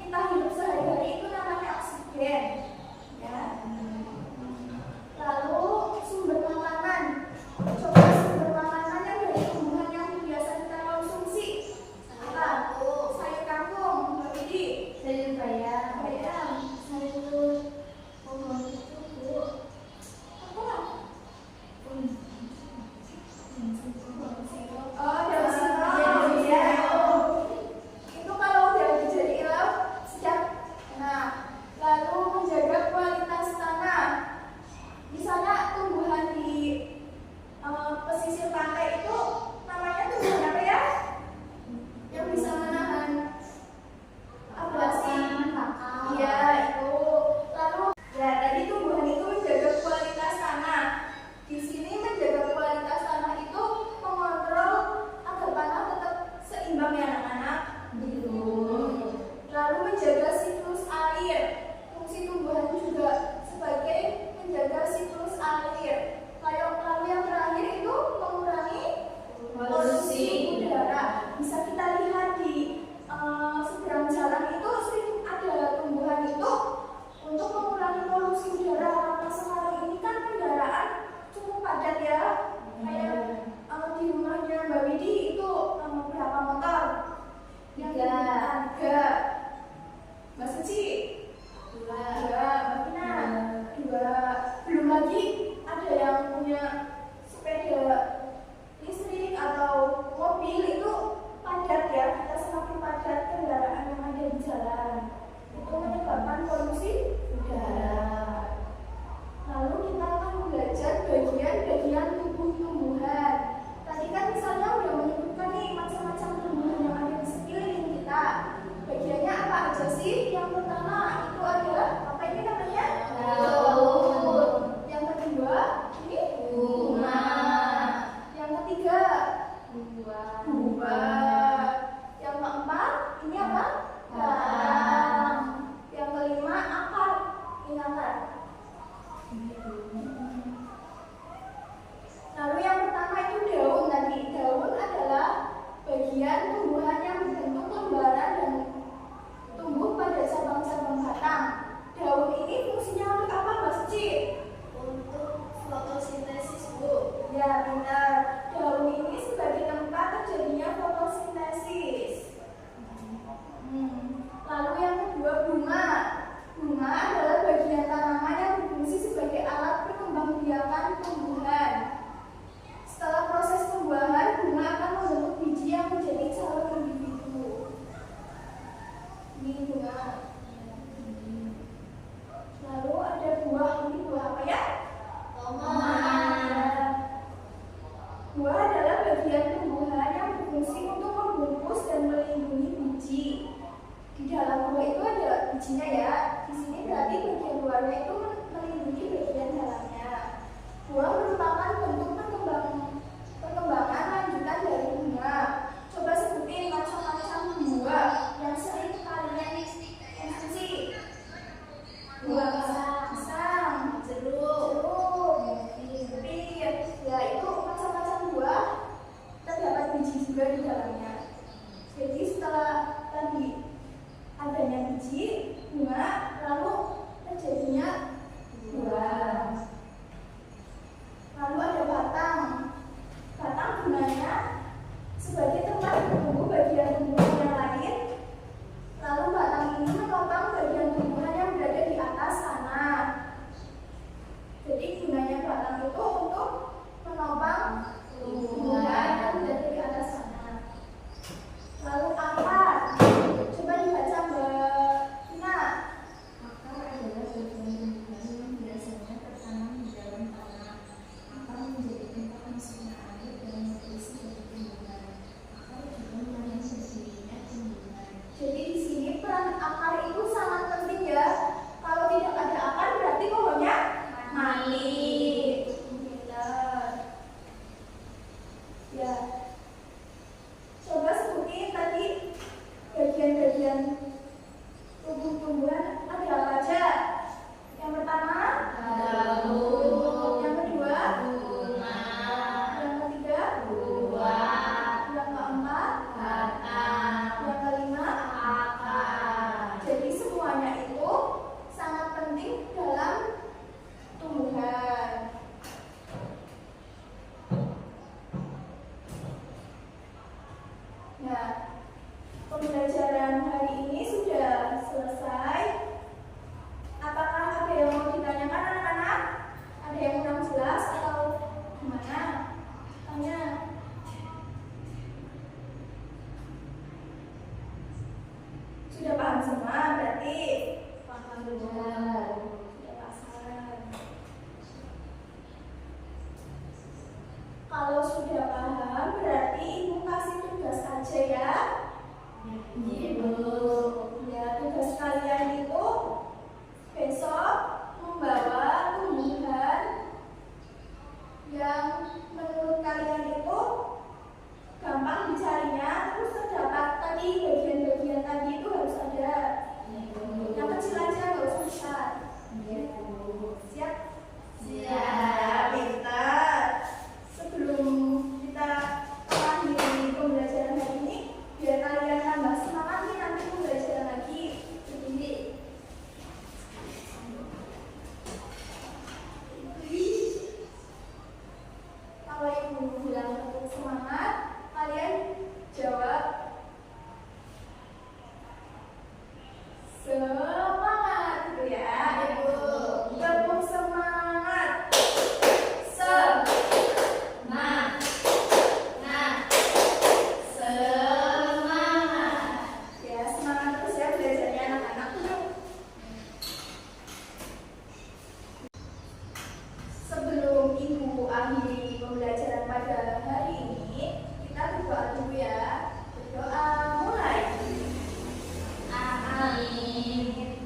kita hidup sehari-hari itu namanya oksigen, ya. Lalu sumber makanan. Coba sumber makanan yang dari tumbuhan yang biasa kita konsumsi. Apa? Sayur kangkung, jadi sayur bayam, sayur pohon itu apa? Oh, daun singkong, ya. Itu kalau udah dijadiin sejak. Nah, lalu menjaga kualitas tanah. Di sana tumbuhan di pesisir pantai itu namanya tumbuhan apa ya? Yang bisa menahan abrasi. Iya, itu. Lalu ya tadi tumbuhan itu menjaga kualitas tanah. Di sini menjaga kualitas tanah itu mengontrol agar tanah tetap seimbang ya anak-anak. Gitu. Lalu menjaga siklus air. Fungsi tumbuhan juga sebagai menjaga siklus air. Lalu yang terakhir itu mengurangi polusi udara. Bisa kita lihat di seberang jalan itu sering ada tumbuhan itu untuk mengurangi polusi udara. Karena sekarang ini kan kendaraan cukup padat ya. Kayak di rumahnya Mbak Widi itu berapa motor? Tiga. Mbak Suci? dua, Mbak Vina? Dua. Belum lagi ada yang punya sepeda listrik atau mobil itu padat ya. Kita semakin padat kendaraan yang ada di jalan. Itu menyebabkan polusi udara. Lalu kita akan belajar bagian-bagian tubuh tumbuhan. Tadi kan misalnya udah menyebutkan nih macam-macam tumbuhan yang ada di sekeliling kita. Bagiannya apa aja sih? Yang pertama itu ada apa ini namanya? daun, Yang kedua ini bunga, yang ketiga buah. Yang keempat ini apa? Batang. Yang kelima akar. Ini akar. Lalu yang pertama itu daun tadi. Daun adalah bagian tumbuhan yang berbentuk lembaran dan tumbuh pada cabang-cabang batang. Daun ini fungsinya untuk apa, Mbak Suci? untuk fotosintesis, Bu. Ya, benar. Daun ini sebagai tempat terjadinya fotosintesis. Lalu yang kedua bunga. Bunga adalah bagian tanaman yang berfungsi sebagai alat perkembangbiakan tumbuhan. Setelah proses pembuahan, bunga akan membentuk biji yang menjadi calon individu. Ini bunga. Lalu ada buah. Ini buah apa ya? Tomat, Buah adalah bagian tumbuhan yang berfungsi untuk membungkus dan melindungi biji. Di dalam buah itu ada bijinya ya. Di sini berarti bagian luarnya itu melindungi bagian dalamnya. Buah merupakan bentuk perkembangan lanjutan dari bunga. Coba sebutin macam-macam buah yang sering kalian konsumsi. Buah pisang, jeruk, pir. Ya itu macam-macam buah terdapat biji juga di dalamnya. Jadi setelah tadi adanya biji, bunga, lalu terjadinya buah. Lalu ada batang. Sudah. Sudah pasaran. Kalau sudah paham, berarti ibu kasih tugas aja ya. Ibu. Ya, tugas kalian itu besok membawa tumbuhan yang menurut kalian itu gampang dicarinya, terus terdapat tadi bagian-bagian tadi itu harus ada. Yang kecil aja, nggak usah besar. Siap? Siap. Pintar. Sebelum kita akhiri pembelajaran hari ini, biar kalian tambah semangat nih nanti pembelajaran lagi. Begini. Kalau ibu bilang tetap semangat, kalian jawab semangat gitu ya. Ibu. Tepuk semangat. Semangat. Semangat. Ya, semangat terus ya belajarnya anak-anak. Sebelum ibu akhiri pembelajaran pada hari ini, kita berdoa dulu ya. Berdoa mulai. Amin.